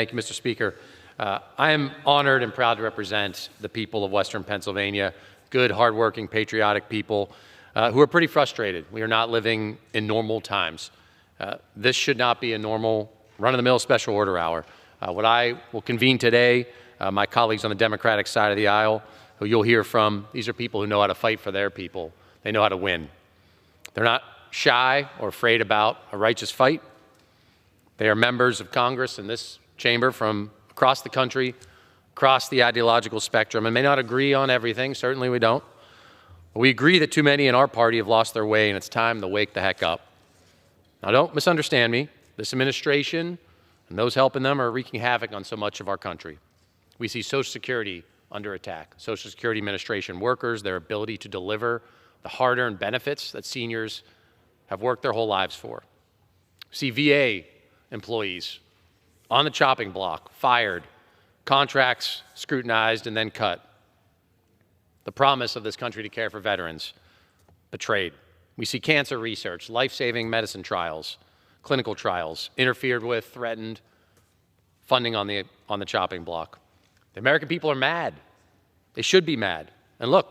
Thank you, Mr. Speaker. I am honored and proud to represent the people of Western Pennsylvania, good, hardworking, patriotic people who are pretty frustrated. We are not living in normal times. This should not be a normal run-of-the-mill special order hour. What I will convene today, my colleagues on the Democratic side of the aisle, who you'll hear from, these are people who know how to fight for their people. They know how to win. They're not shy or afraid about a righteous fight. They are members of Congress in this chamber from across the country, across the ideological spectrum, and may not agree on everything. Certainly we don't. But we agree that too many in our party have lost their way, and it's time to wake the heck up. Now, don't misunderstand me. This administration and those helping them are wreaking havoc on so much of our country. We see Social Security under attack. Social Security Administration workers, their ability to deliver the hard-earned benefits that seniors have worked their whole lives for. We see VA employees on the chopping block, fired, contracts scrutinized and then cut. The promise of this country to care for veterans betrayed. We see cancer research, life-saving medicine trials, clinical trials interfered with, threatened, funding on the chopping block. The American people are mad. They should be mad. And look,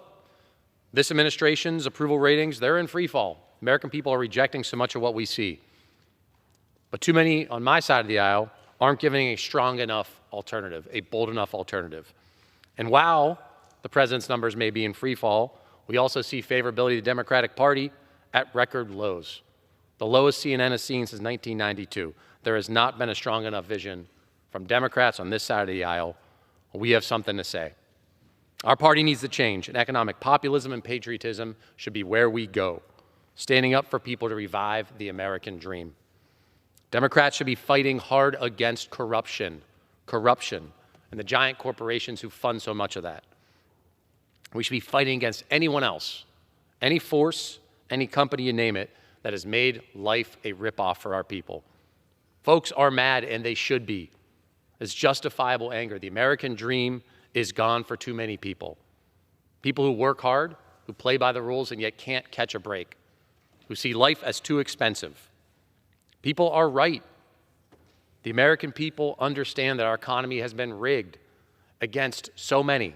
this administration's approval ratings, they're in free fall. American people are rejecting so much of what we see. But too many on my side of the aisle aren't giving a strong enough alternative, a bold enough alternative. And while the president's numbers may be in free fall, we also see favorability of the Democratic Party at record lows, the lowest CNN has seen since 1992. There has not been a strong enough vision from Democrats on this side of the aisle. We have something to say. Our party needs to change, and economic populism and patriotism should be where we go, standing up for people to revive the American dream. Democrats should be fighting hard against corruption, and the giant corporations who fund so much of that. We should be fighting against anyone else, any force, any company, you name it, that has made life a ripoff for our people. Folks are mad, and they should be. It's justifiable anger. The American dream is gone for too many people. People who work hard, who play by the rules, and yet can't catch a break, who see life as too expensive. People are right. The American people understand that our economy has been rigged against so many.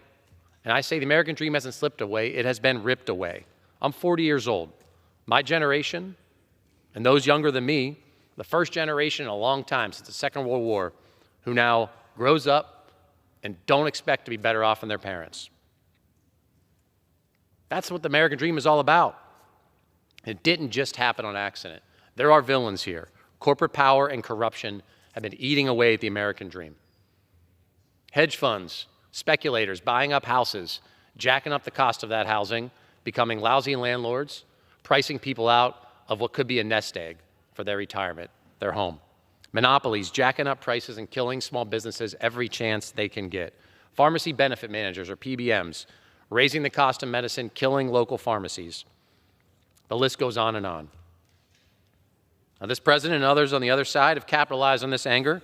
And I say the American dream hasn't slipped away, it has been ripped away. I'm 40 years old. My generation, and those younger than me, the first generation in a long time since the Second World War, who now grows up and don't expect to be better off than their parents. That's what the American dream is all about. It didn't just happen on accident. There are villains here. Corporate power and corruption have been eating away at the American dream. Hedge funds, speculators buying up houses, jacking up the cost of that housing, becoming lousy landlords, pricing people out of what could be a nest egg for their retirement, their home. Monopolies jacking up prices and killing small businesses every chance they can get. Pharmacy benefit managers, or PBMs, raising the cost of medicine, killing local pharmacies. The list goes on and on. Now, this president and others on the other side have capitalized on this anger,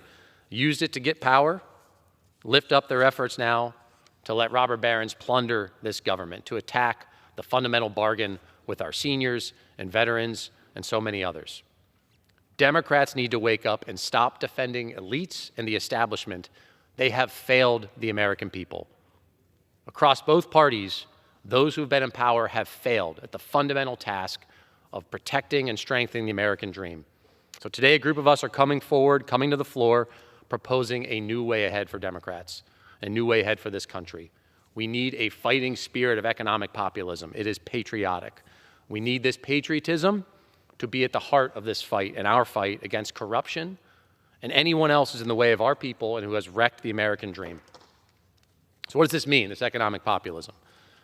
used it to get power, lift up their efforts now to let robber barons plunder this government, to attack the fundamental bargain with our seniors and veterans and so many others. Democrats need to wake up and stop defending elites and the establishment. They have failed the American people. Across both parties, those who have been in power have failed at the fundamental task of protecting and strengthening the American dream. So today, a group of us are coming forward, coming to the floor, proposing a new way ahead for Democrats, a new way ahead for this country. We need a fighting spirit of economic populism. It is patriotic. We need this patriotism to be at the heart of this fight and our fight against corruption and anyone else who's in the way of our people and who has wrecked the American dream. So what does this mean, this economic populism?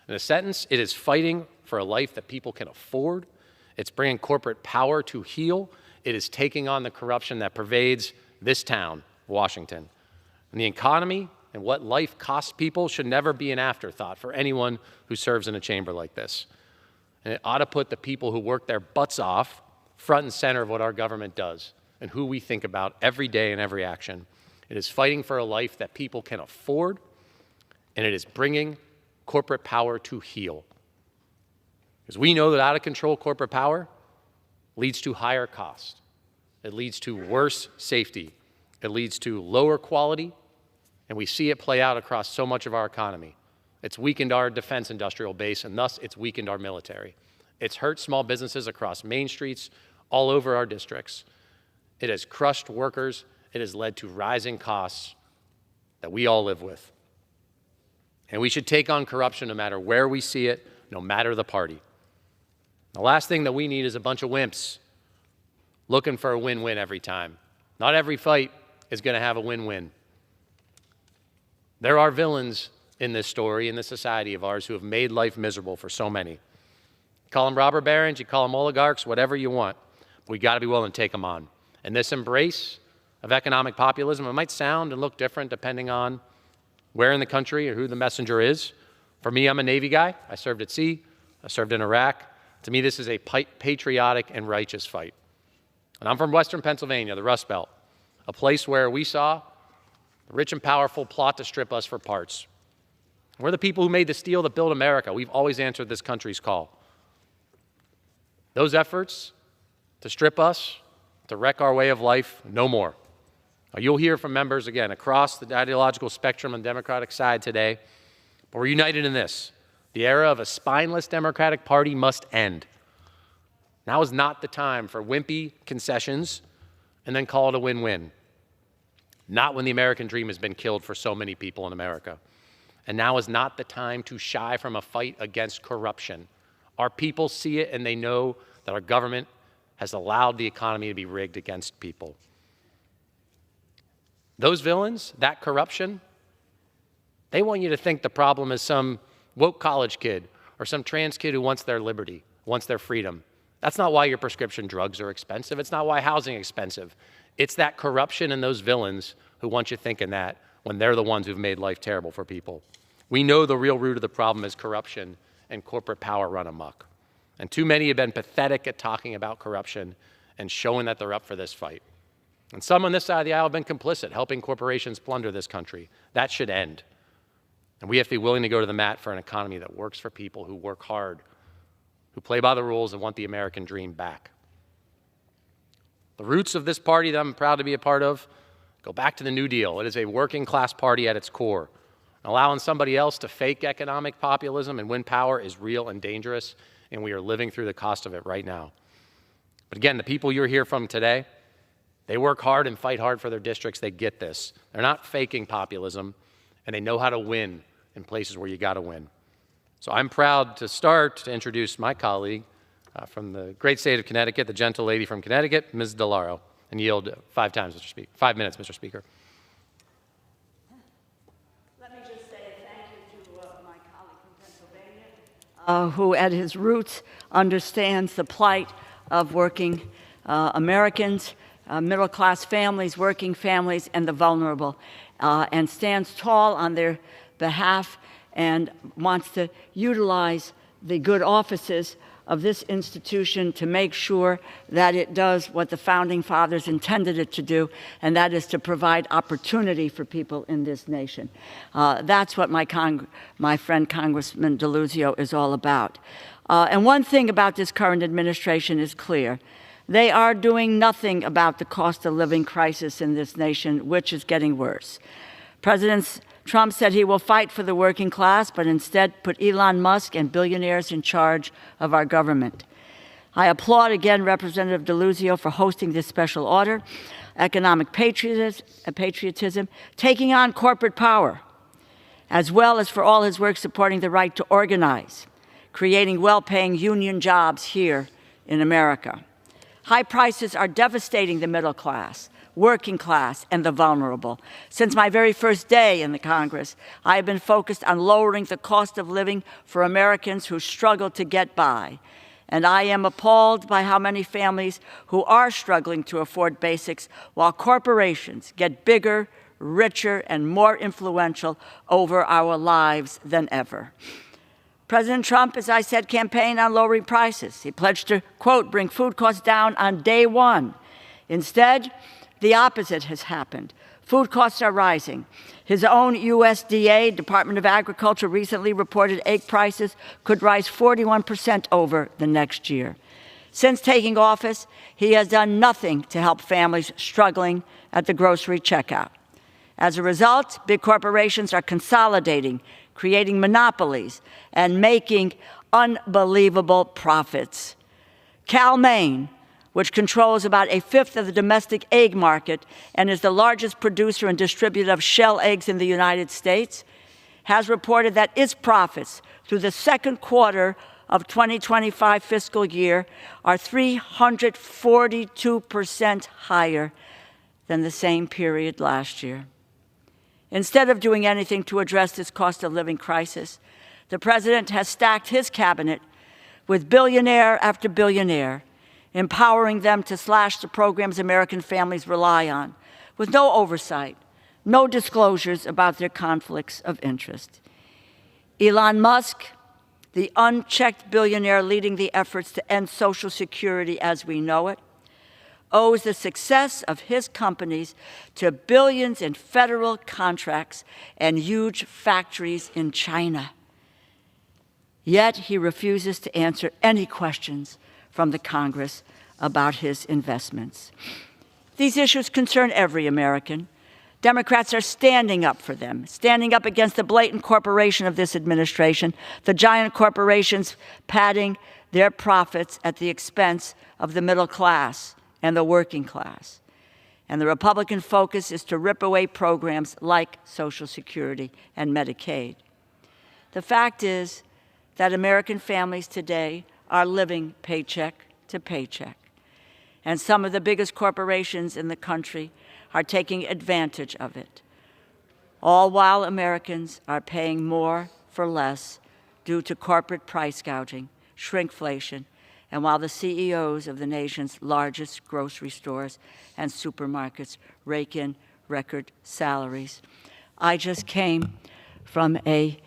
In a sentence, it is fighting for a life that people can afford. It's bringing corporate power to heel. It is taking on the corruption that pervades this town, Washington. And the economy and what life costs people should never be an afterthought for anyone who serves in a chamber like this. And it ought to put the people who work their butts off front and center of what our government does and who we think about every day in every action. It is fighting for a life that people can afford, and it is bringing corporate power to heel. Because we know that out-of-control corporate power leads to higher cost. It leads to worse safety. It leads to lower quality, and we see it play out across so much of our economy. It's weakened our defense industrial base, and thus it's weakened our military. It's hurt small businesses across main streets all over our districts. It has crushed workers. It has led to rising costs that we all live with. And we should take on corruption no matter where we see it, no matter the party. The last thing that we need is a bunch of wimps looking for a win-win every time. Not every fight is going to have a win-win. There are villains in this story, in this society of ours, who have made life miserable for so many. You call them robber barons, you call them oligarchs, whatever you want. But we got to be willing to take them on. And this embrace of economic populism, it might sound and look different depending on where in the country or who the messenger is. For me, I'm a Navy guy. I served at sea. I served in Iraq. To me, this is a patriotic and righteous fight. And I'm from Western Pennsylvania, the Rust Belt, a place where we saw the rich and powerful plot to strip us for parts. We're the people who made the steel that built America. We've always answered this country's call. Those efforts to strip us, to wreck our way of life, no more. You'll hear from members, again, across the ideological spectrum on the Democratic side today, but we're united in this. The era of a spineless Democratic Party must end. Now is not the time for wimpy concessions and then call it a win-win. Not when the American dream has been killed for so many people in America. And now is not the time to shy from a fight against corruption. Our people see it and they know that our government has allowed the economy to be rigged against people. Those villains, that corruption, they want you to think the problem is some woke college kid or some trans kid who wants their liberty, wants their freedom. That's not why your prescription drugs are expensive. It's not why housing is expensive. It's that corruption and those villains who want you thinking that when they're the ones who've made life terrible for people. We know the real root of the problem is corruption and corporate power run amok. And too many have been pathetic at talking about corruption and showing that they're up for this fight. And some on this side of the aisle have been complicit, helping corporations plunder this country. That should end. And we have to be willing to go to the mat for an economy that works for people who work hard, who play by the rules and want the American dream back. The roots of this party that I'm proud to be a part of go back to the New Deal. It is a working class party at its core. Allowing somebody else to fake economic populism and win power is real and dangerous, and we are living through the cost of it right now. But again, the people you're here from today, they work hard and fight hard for their districts. They get this. They're not faking populism, and they know how to win in places where you got to win. So I'm proud to start to introduce my colleague from the great state of Connecticut, the gentle lady from Connecticut, Ms. DeLauro, and yield 5 minutes, Mr. Speaker. Let me just say thank you to my colleague from Pennsylvania, who at his roots understands the plight of working Americans, middle-class families, working families, and the vulnerable, and stands tall on their behalf and wants to utilize the good offices of this institution to make sure that it does what the Founding Fathers intended it to do, and that is to provide opportunity for people in this nation. That's what my friend Congressman DeLuzio is all about. And one thing about this current administration is clear. They are doing nothing about the cost of living crisis in this nation, which is getting worse. President Trump said he will fight for the working class, but instead put Elon Musk and billionaires in charge of our government. I applaud again Representative DeLuzio for hosting this special order, economic patriotism, taking on corporate power, as well as for all his work supporting the right to organize, creating well-paying union jobs here in America. High prices are devastating the middle class, working class, and the vulnerable. Since my very first day in the Congress, I have been focused on lowering the cost of living for Americans who struggle to get by. And I am appalled by how many families who are struggling to afford basics while corporations get bigger, richer, and more influential over our lives than ever. President Trump, as I said, campaigned on lowering prices. He pledged to, quote, bring food costs down on day one. Instead, the opposite has happened. Food costs are rising. His own USDA, Department of Agriculture, recently reported egg prices could rise 41% over the next year. Since taking office, he has done nothing to help families struggling at the grocery checkout. As a result, big corporations are consolidating, creating monopolies, and making unbelievable profits. Cal-Maine, which controls about a fifth of the domestic egg market and is the largest producer and distributor of shell eggs in the United States, has reported that its profits through the second quarter of 2025 fiscal year are 342% higher than the same period last year. Instead of doing anything to address this cost of living crisis, the president has stacked his cabinet with billionaire after billionaire, empowering them to slash the programs American families rely on, with no oversight, no disclosures about their conflicts of interest. Elon Musk, the unchecked billionaire leading the efforts to end Social Security as we know it, owes the success of his companies to billions in federal contracts and huge factories in China. Yet he refuses to answer any questions from the Congress about his investments. These issues concern every American. Democrats are standing up for them, standing up against the blatant corporation of this administration, the giant corporations padding their profits at the expense of the middle class and the working class. And the Republican focus is to rip away programs like Social Security and Medicaid. The fact is that American families today are living paycheck to paycheck. And some of the biggest corporations in the country are taking advantage of it, all while Americans are paying more for less due to corporate price gouging, shrinkflation, and while the CEOs of the nation's largest grocery stores and supermarkets rake in record salaries. I just came from a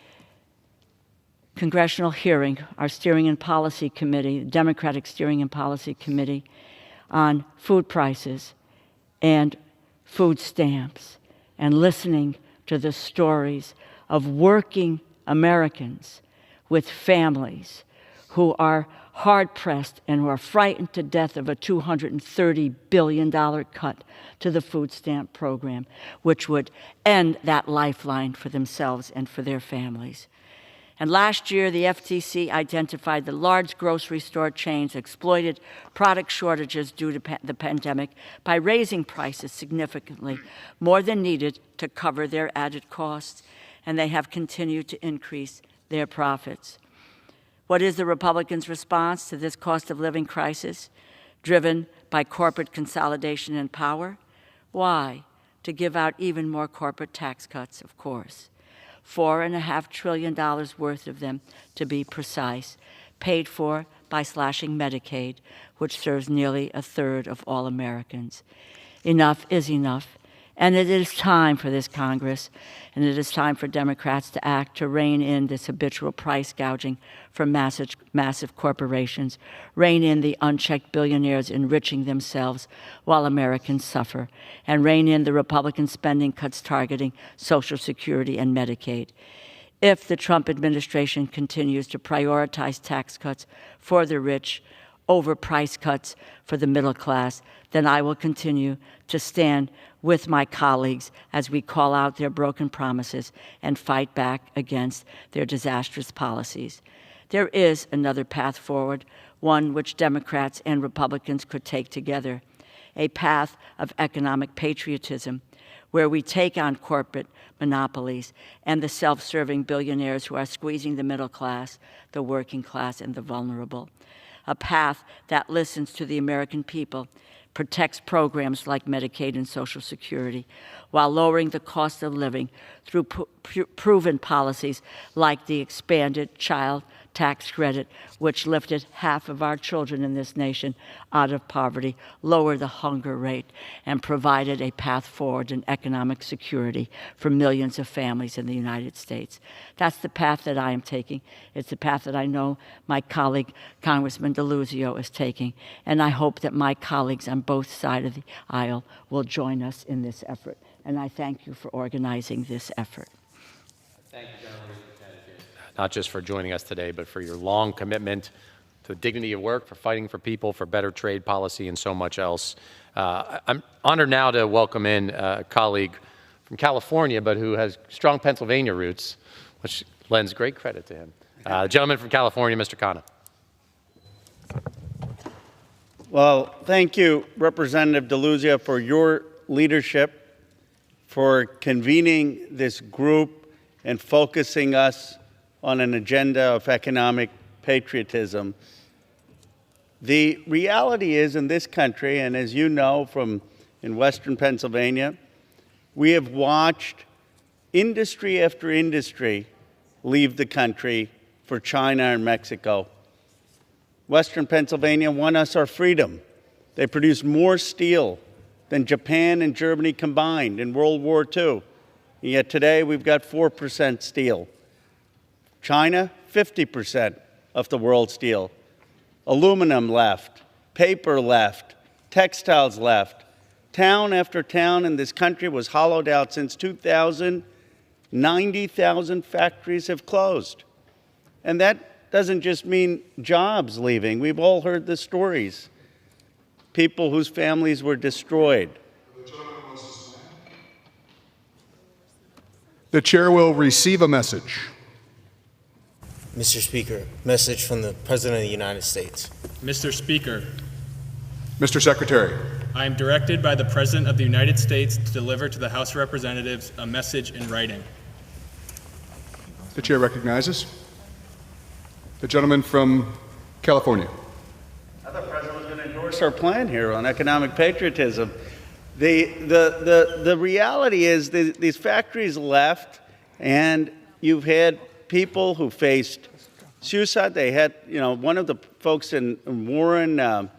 congressional hearing, our Steering and Policy Committee, the Democratic Steering and Policy Committee, on food prices and food stamps, and listening to the stories of working Americans with families who are hard-pressed and who are frightened to death of a $230 billion cut to the food stamp program, which would end that lifeline for themselves and for their families. And last year, the FTC identified the large grocery store chains exploited product shortages due to the pandemic by raising prices significantly, more than needed to cover their added costs, and they have continued to increase their profits. What is the Republicans' response to this cost of living crisis, driven by corporate consolidation and power? Why? To give out even more corporate tax cuts, of course. $4.5 trillion worth of them, to be precise, paid for by slashing Medicaid, which serves nearly a third of all Americans. Enough is enough, and it is time for this Congress, and it is time for Democrats to act to rein in this habitual price gouging from massive corporations, rein in the unchecked billionaires enriching themselves while Americans suffer, and rein in the Republican spending cuts targeting Social Security and Medicaid. If the Trump administration continues to prioritize tax cuts for the rich over price cuts for the middle class, then I will continue to stand with my colleagues as we call out their broken promises and fight back against their disastrous policies. There is another path forward, one which Democrats and Republicans could take together, a path of economic patriotism, where we take on corporate monopolies and the self-serving billionaires who are squeezing the middle class, the working class, and the vulnerable. A path that listens to the American people, protects programs like Medicaid and Social Security, while lowering the cost of living through proven policies like the expanded child tax credit, which lifted half of our children in this nation out of poverty, lowered the hunger rate, and provided a path forward in economic security for millions of families in the United States. That's the path that I am taking. It's the path that I know my colleague, Congressman DeLuzio, is taking, and I hope that my colleagues on both sides of the aisle will join us in this effort. And I thank you for organizing this effort. Thank you, General Connecticut, not just for joining us today, but for your long commitment to the dignity of work, for fighting for people, for better trade policy, and so much else. I'm honored now to welcome in a colleague from California, but who has strong Pennsylvania roots, which lends great credit to him. The gentleman from California, Mr. Khanna. Well, thank you, Representative DeLuzia, for your leadership, for convening this group and focusing us on an agenda of economic patriotism. The reality is in this country, and as you know from in Western Pennsylvania, we have watched industry after industry leave the country for China and Mexico. Western Pennsylvania won us our freedom. They produced more steel than Japan and Germany combined in World War II. And yet today we've got 4% steel. China, 50% of the world's steel. Aluminum left, paper left, textiles left. Town after town in this country was hollowed out. Since 2000, 90,000 factories have closed. And that doesn't just mean jobs leaving. We've all heard the stories. People whose families were destroyed. The chair will receive a message. Mr. Speaker, message from the President of the United States. Mr. Speaker, Mr. Secretary. I am directed by the President of the United States to deliver to the House of Representatives a message in writing. The chair recognizes the gentleman from California. I thought the President was going to endorse our plan here on economic patriotism. The reality is these factories left, and you've had people who faced suicide. They had, one of the folks in Warren,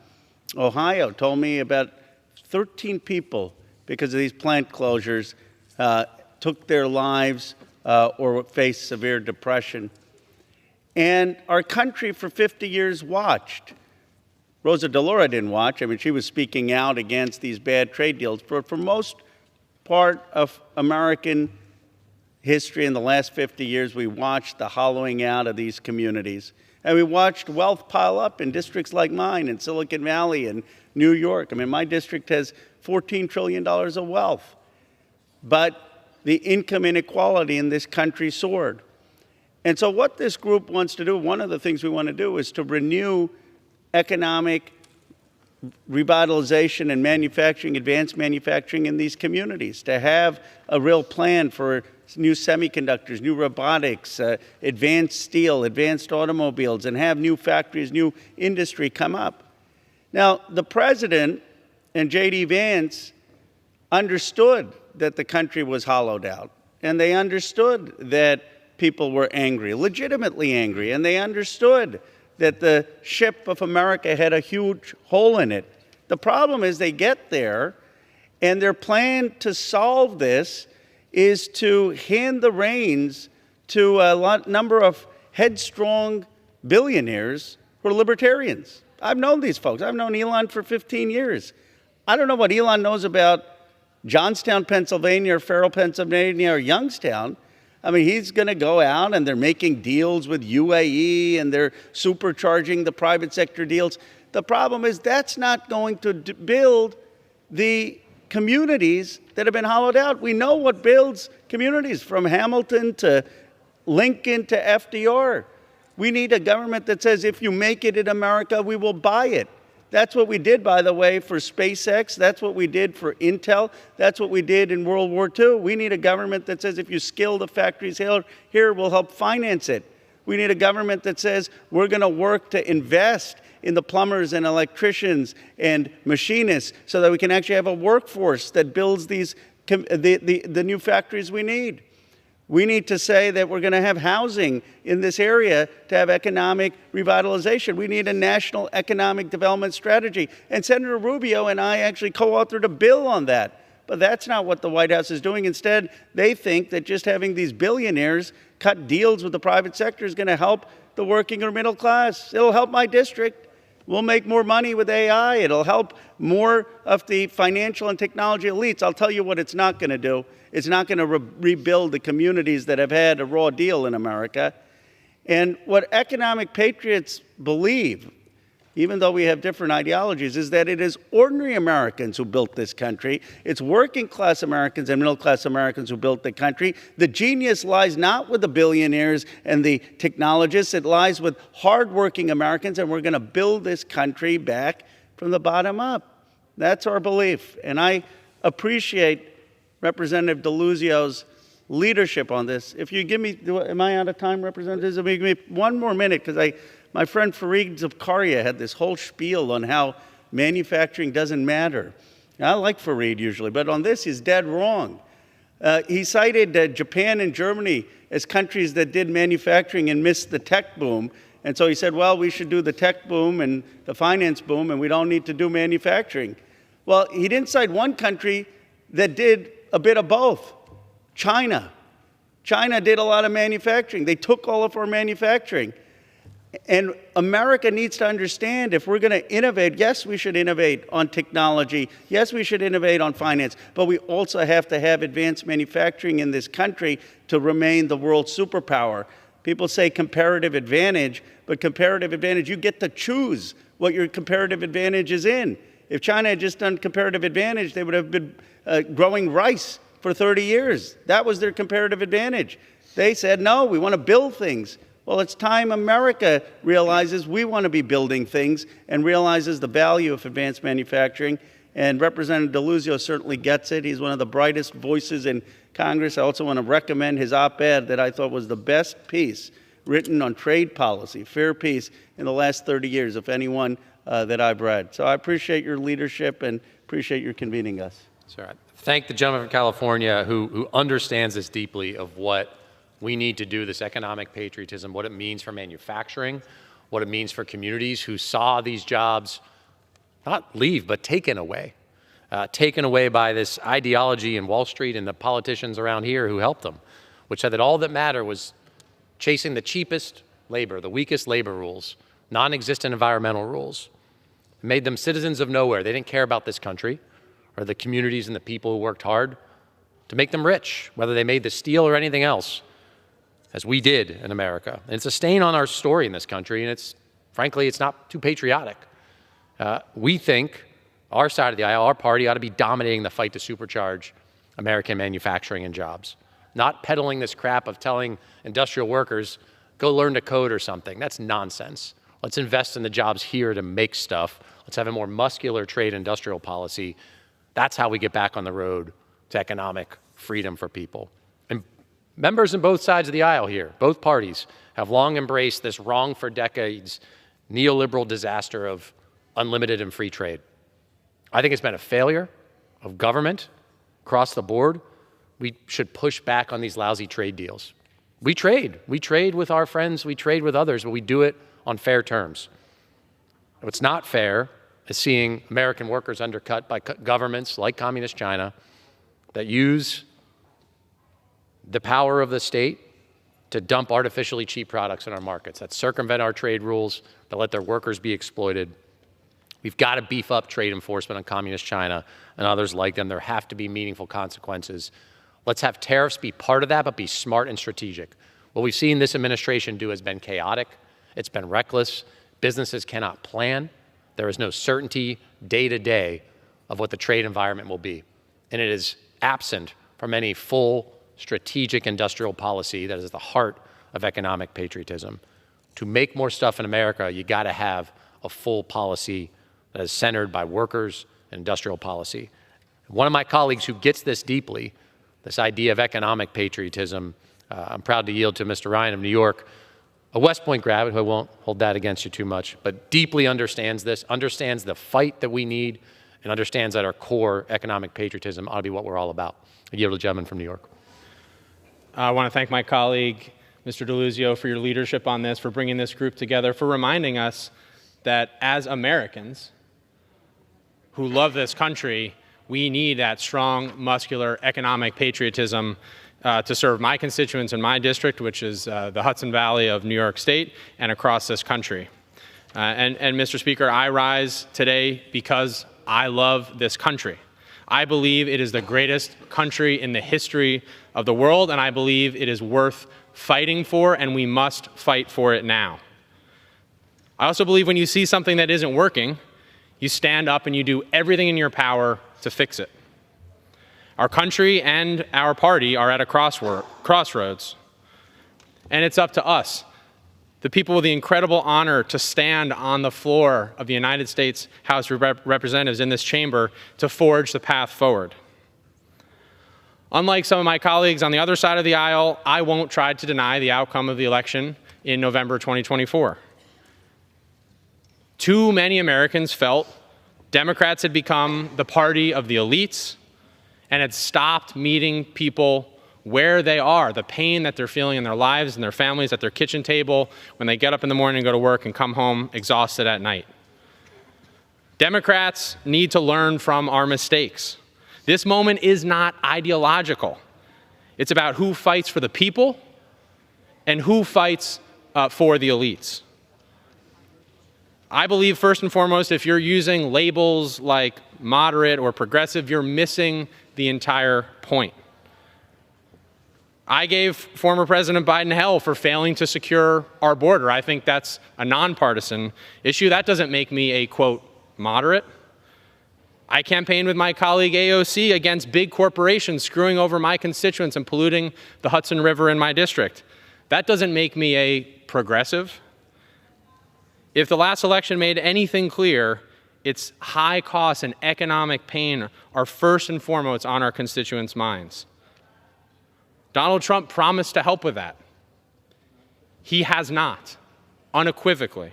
Ohio, told me about 13 people, because of these plant closures, took their lives or faced severe depression. And our country for 50 years watched. Rosa DeLauro didn't watch. I mean, she was speaking out against these bad trade deals. But for most part of American history in the last 50 years, we watched the hollowing out of these communities. And we watched wealth pile up in districts like mine in Silicon Valley and New York. I mean, my district has $14 trillion of wealth. But the income inequality in this country soared. And so what this group wants to do, one of the things we want to do, is to renew economic revitalization and manufacturing, advanced manufacturing in these communities, to have a real plan for new semiconductors, new robotics, advanced steel, advanced automobiles, and have new factories, new industry come up. Now, the President and J.D. Vance understood that the country was hollowed out, and they understood that people were angry, legitimately angry, and they understood that the ship of America had a huge hole in it. The problem is they get there, and their plan to solve this is to hand the reins to a number of headstrong billionaires who are libertarians. I've known these folks. I've known Elon for 15 years. I don't know what Elon knows about Johnstown, Pennsylvania, or Farrell, Pennsylvania, or Youngstown. I mean, he's going to go out, and they're making deals with UAE, and they're supercharging the private sector deals. The problem is that's not going to build the communities that have been hollowed out. We know what builds communities, from Hamilton to Lincoln to FDR. We need a government that says, if you make it in America, we will buy it. That's what we did, by the way, for SpaceX. That's what we did for Intel. That's what we did in World War II. We need a government that says, if you skill the factories here, we'll help finance it. We need a government that says, we're going to work to invest in the plumbers and electricians and machinists so that we can actually have a workforce that builds these the new factories we need. We need to say that we're going to have housing in this area to have economic revitalization. We need a national economic development strategy. And Senator Rubio and I actually co-authored a bill on that. But that's not what the White House is doing. Instead, they think that just having these billionaires cut deals with the private sector is going to help the working or middle class. It'll help my district. We'll make more money with AI. It'll help more of the financial and technology elites. I'll tell you what it's not going to do. It's not going to rebuild the communities that have had a raw deal in America. And what economic patriots believe, even though we have different ideologies, is that it is ordinary Americans who built this country. It's working class Americans and middle class Americans who built the country. The genius lies not with the billionaires and the technologists. It lies with hardworking Americans, and we're going to build this country back from the bottom up. That's our belief. And I appreciate Representative DeLuzio's leadership on this. If you give me, am I out of time, Representatives? Give me one more minute, because my friend Fareed Zakaria had this whole spiel on how manufacturing doesn't matter. I like Fareed usually, but on this, he's dead wrong. He cited Japan and Germany as countries that did manufacturing and missed the tech boom. And so he said, well, we should do the tech boom and the finance boom, and we don't need to do manufacturing. Well, he didn't cite one country that did a bit of both. China. China did a lot of manufacturing. They took all of our manufacturing. And America needs to understand, if we're going to innovate, yes, we should innovate on technology. Yes, we should innovate on finance. But we also have to have advanced manufacturing in this country to remain the world superpower. People say comparative advantage, but comparative advantage, you get to choose what your comparative advantage is in. If China had just done comparative advantage, they would have been growing rice for 30 years. That was their comparative advantage. They said, no, we want to build things. Well, it's time America realizes we want to be building things and realizes the value of advanced manufacturing. And Representative DeLuzio certainly gets it. He's one of the brightest voices in Congress. I also want to recommend his op-ed that I thought was the best piece written on trade policy, fair peace, in the last 30 years, if anyone that I've read. So I appreciate your leadership and appreciate your convening us. Sir, I thank the gentleman from California who understands this deeply, of what we need to do, this economic patriotism, what it means for manufacturing, what it means for communities who saw these jobs not leave, but taken away by this ideology in Wall Street and the politicians around here who helped them, which said that all that mattered was chasing the cheapest labor, the weakest labor rules, non-existent environmental rules. It made them citizens of nowhere. They didn't care about this country or the communities and the people who worked hard to make them rich, whether they made the steel or anything else, as we did in America. And it's a stain on our story in this country, and frankly, it's not too patriotic. We think our side of the aisle, our party, ought to be dominating the fight to supercharge American manufacturing and jobs, not peddling this crap of telling industrial workers, go learn to code or something. That's nonsense. Let's invest in the jobs here to make stuff. Let's have a more muscular trade industrial policy. That's how we get back on the road to economic freedom for people. And members on both sides of the aisle here, both parties, have long embraced this wrong for decades neoliberal disaster of unlimited and free trade. I think it's been a failure of government across the board. We should push back on these lousy trade deals. We trade with our friends, we trade with others, but we do it on fair terms. What's not fair is seeing American workers undercut by governments like Communist China that use the power of the state to dump artificially cheap products in our markets, that circumvent our trade rules, that let their workers be exploited. We've got to beef up trade enforcement on Communist China and others like them. There have to be meaningful consequences. Let's have tariffs be part of that, but be smart and strategic. What we've seen this administration do has been chaotic. It's been reckless. Businesses cannot plan. There is no certainty day to day of what the trade environment will be. And it is absent from any full strategic industrial policy that is at the heart of economic patriotism. To make more stuff in America, you got to have a full policy that is centered by workers and industrial policy. One of my colleagues who gets this deeply, this idea of economic patriotism, I'm proud to yield to Mr. Ryan of New York, a West Point grad, who I won't hold that against you too much, but deeply understands this, understands the fight that we need, and understands that our core economic patriotism ought to be what we're all about. I yield to the gentleman from New York. I want to thank my colleague, Mr. DeLuzio, for your leadership on this, for bringing this group together, for reminding us that as Americans who love this country, we need that strong, muscular economic patriotism to serve my constituents in my district, which is the Hudson Valley of New York State, and across this country. And Mr. Speaker, I rise today because I love this country. I believe it is the greatest country in the history of the world, and I believe it is worth fighting for, and we must fight for it now. I also believe when you see something that isn't working, you stand up and you do everything in your power to fix it. Our country and our party are at a crossroads, and it's up to us, the people with the incredible honor to stand on the floor of the United States House of Representatives in this chamber to forge the path forward. Unlike some of my colleagues on the other side of the aisle, I won't try to deny the outcome of the election in November 2024. Too many Americans felt Democrats had become the party of the elites and had stopped meeting people where they are, the pain that they're feeling in their lives and their families at their kitchen table when they get up in the morning and go to work and come home exhausted at night. Democrats need to learn from our mistakes. This moment is not ideological. It's about who fights for the people and who fights for the elites. I believe, first and foremost, if you're using labels like moderate or progressive, you're missing the entire point. I gave former President Biden hell for failing to secure our border. I think that's a nonpartisan issue. That doesn't make me a, quote, moderate. I campaigned with my colleague AOC against big corporations screwing over my constituents and polluting the Hudson River in my district. That doesn't make me a progressive. If the last election made anything clear, its high costs and economic pain are first and foremost on our constituents' minds. Donald Trump promised to help with that. He has not, unequivocally.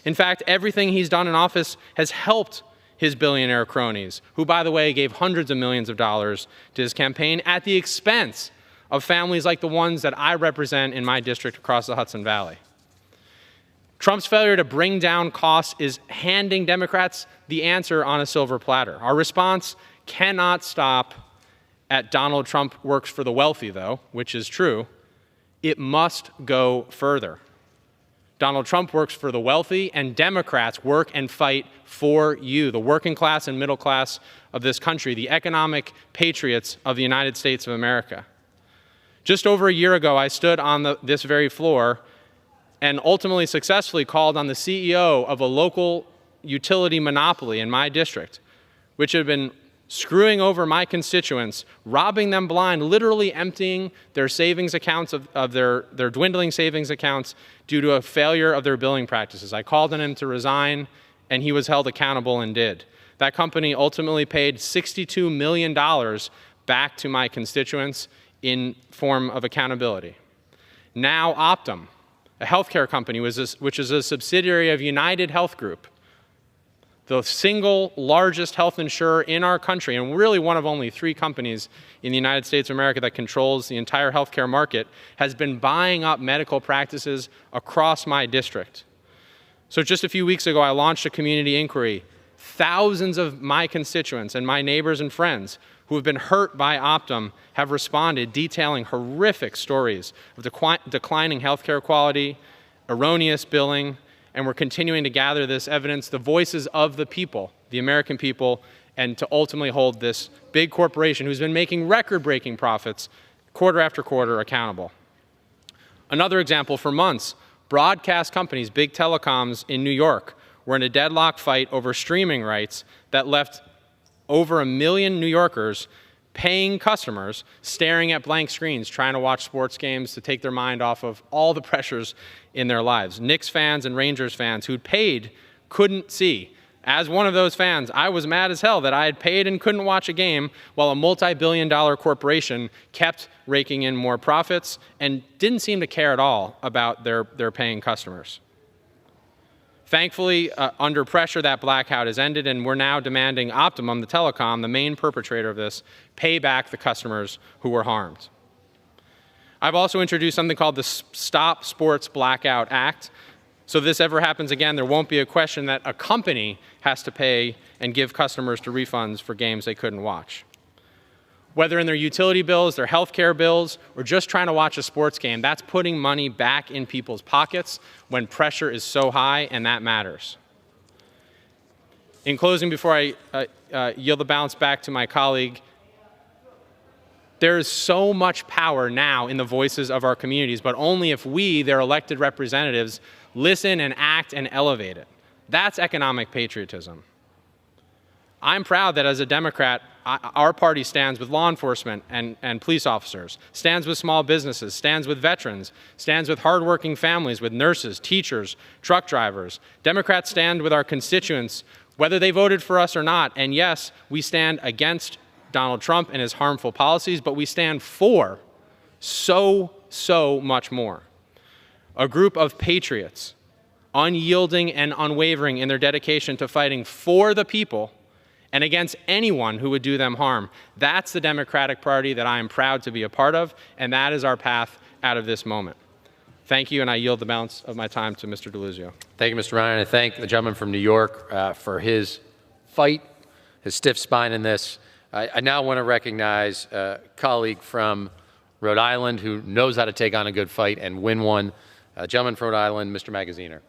In fact, everything he's done in office has helped his billionaire cronies, who, by the way, gave hundreds of millions of dollars to his campaign at the expense of families like the ones that I represent in my district across the Hudson Valley. Trump's failure to bring down costs is handing Democrats the answer on a silver platter. Our response cannot stop at Donald Trump works for the wealthy, though, which is true. It must go further. Donald Trump works for the wealthy, and Democrats work and fight for you, the working class and middle class of this country, the economic patriots of the United States of America. Just over a year ago, I stood on this very floor and ultimately successfully called on the CEO of a local utility monopoly in my district, which had been screwing over my constituents, robbing them blind, literally emptying their savings accounts of their dwindling savings accounts due to a failure of their billing practices. I called on him to resign, and he was held accountable and did. That company ultimately paid $62 million back to my constituents in form of accountability. Now Optum, a healthcare company which is a subsidiary of United Health Group, the single largest health insurer in our country, and really one of only 3 companies in the United States of America that controls the entire healthcare market, has been buying up medical practices across my district. So just a few weeks ago, I launched a community inquiry. Thousands of my constituents and my neighbors and friends who have been hurt by Optum have responded, detailing horrific stories of declining healthcare quality, erroneous billing, and we're continuing to gather this evidence, the voices of the people, the American people, and to ultimately hold this big corporation who's been making record-breaking profits quarter after quarter accountable. Another example, for months, broadcast companies, big telecoms in New York, were in a deadlock fight over streaming rights that left over 1 million New Yorkers, paying customers, staring at blank screens, trying to watch sports games to take their mind off of all the pressures in their lives. Knicks fans and Rangers fans who'd paid couldn't see. As one of those fans, I was mad as hell that I had paid and couldn't watch a game while a multi-billion-dollar corporation kept raking in more profits and didn't seem to care at all about their paying customers. Thankfully, under pressure, that blackout has ended, and we're now demanding Optimum, the telecom, the main perpetrator of this, pay back the customers who were harmed. I've also introduced something called the Stop Sports Blackout Act. So if this ever happens again, there won't be a question that a company has to pay and give customers to refunds for games they couldn't watch. Whether in their utility bills, their health care bills, or just trying to watch a sports game, that's putting money back in people's pockets when pressure is so high, and that matters. In closing, before I yield the balance back to my colleague, there is so much power now in the voices of our communities, but only if we, their elected representatives, listen and act and elevate it. That's economic patriotism. I'm proud that as a Democrat, our party stands with law enforcement and police officers, stands with small businesses, stands with veterans, stands with hardworking families, with nurses, teachers, truck drivers. Democrats stand with our constituents, whether they voted for us or not. And yes, we stand against Donald Trump and his harmful policies, but we stand for so much more. A group of patriots, unyielding and unwavering in their dedication to fighting for the people and against anyone who would do them harm. That's the Democratic Party that I am proud to be a part of, and that is our path out of this moment. Thank you, and I yield the balance of my time to Mr. DeLuzio. Thank you, Mr. Ryan. I thank the gentleman from New York for his fight, his stiff spine in this. I now want to recognize a colleague from Rhode Island who knows how to take on a good fight and win one. Gentleman from Rhode Island, Mr. Magaziner.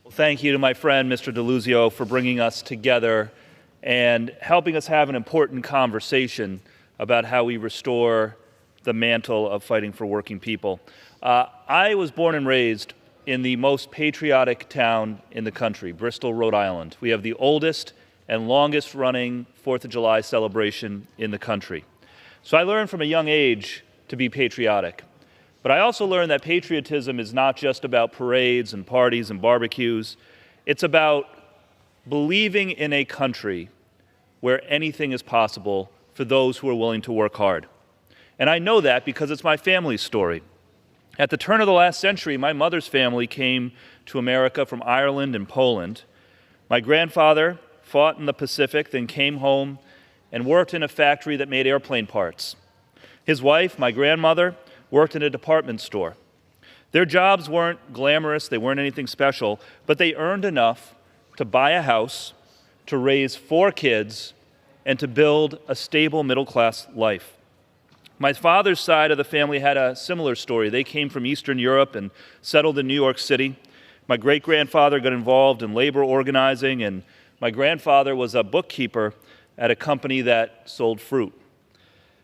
Well, thank you to my friend, Mr. DeLuzio, for bringing us together and helping us have an important conversation about how we restore the mantle of fighting for working people. I was born and raised in the most patriotic town in the country, Bristol, Rhode Island. We have the oldest and longest running 4th of July celebration in the country. So I learned from a young age to be patriotic. But I also learned that patriotism is not just about parades and parties and barbecues. It's about believing in a country where anything is possible for those who are willing to work hard. And I know that because it's my family's story. At the turn of the last century, my mother's family came to America from Ireland and Poland. My grandfather fought in the Pacific, then came home and worked in a factory that made airplane parts. His wife, my grandmother, worked in a department store. Their jobs weren't glamorous, they weren't anything special, but they earned enough to buy a house, to raise 4 kids, and to build a stable middle-class life. My father's side of the family had a similar story. They came from Eastern Europe and settled in New York City. My great-grandfather got involved in labor organizing, and my grandfather was a bookkeeper at a company that sold fruit.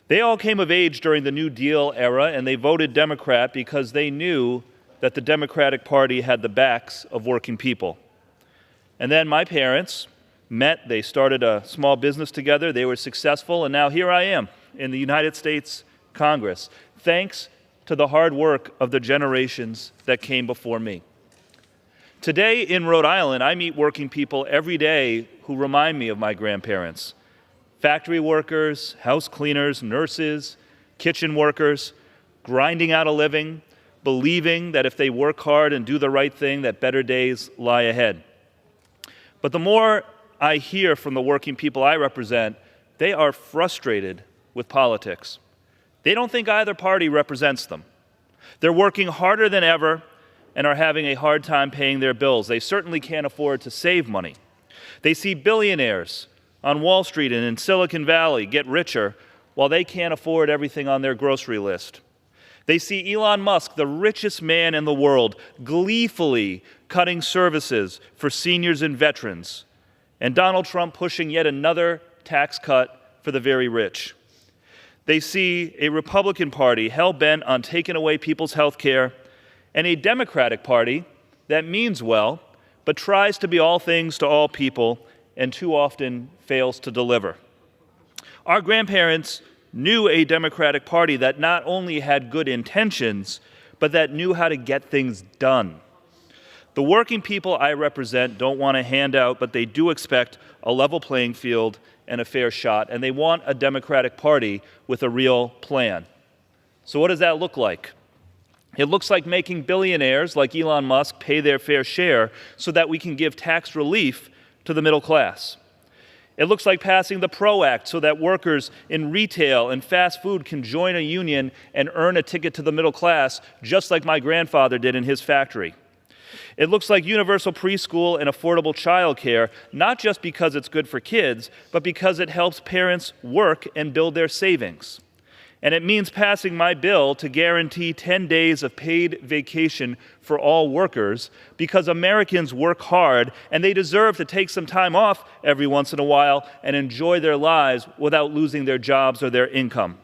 They all came of age during the New Deal era, and they voted Democrat because they knew that the Democratic Party had the backs of working people. And then my parents met, they started a small business together, they were successful, and now here I am in the United States Congress, thanks to the hard work of the generations that came before me. Today in Rhode Island, I meet working people every day who remind me of my grandparents. Factory workers, house cleaners, nurses, kitchen workers, grinding out a living, believing that if they work hard and do the right thing, that better days lie ahead. But the more I hear from the working people I represent, they are frustrated with politics. They don't think either party represents them. They're working harder than ever and are having a hard time paying their bills. They certainly can't afford to save money. They see billionaires on Wall Street and in Silicon Valley get richer while they can't afford everything on their grocery list. They see Elon Musk, the richest man in the world, gleefully cutting services for seniors and veterans, and Donald Trump pushing yet another tax cut for the very rich. They see a Republican Party hell-bent on taking away people's health care, and a Democratic Party that means well, but tries to be all things to all people and too often fails to deliver. Our grandparents knew a Democratic Party that not only had good intentions, but that knew how to get things done. The working people I represent don't want a handout, but they do expect a level playing field and a fair shot, and they want a Democratic Party with a real plan. So what does that look like? It looks like making billionaires like Elon Musk pay their fair share so that we can give tax relief to the middle class. It looks like passing the PRO Act so that workers in retail and fast food can join a union and earn a ticket to the middle class, just like my grandfather did in his factory. It looks like universal preschool and affordable childcare, not just because it's good for kids, but because it helps parents work and build their savings. And it means passing my bill to guarantee 10 days of paid vacation for all workers, because Americans work hard and they deserve to take some time off every once in a while and enjoy their lives without losing their jobs or their income.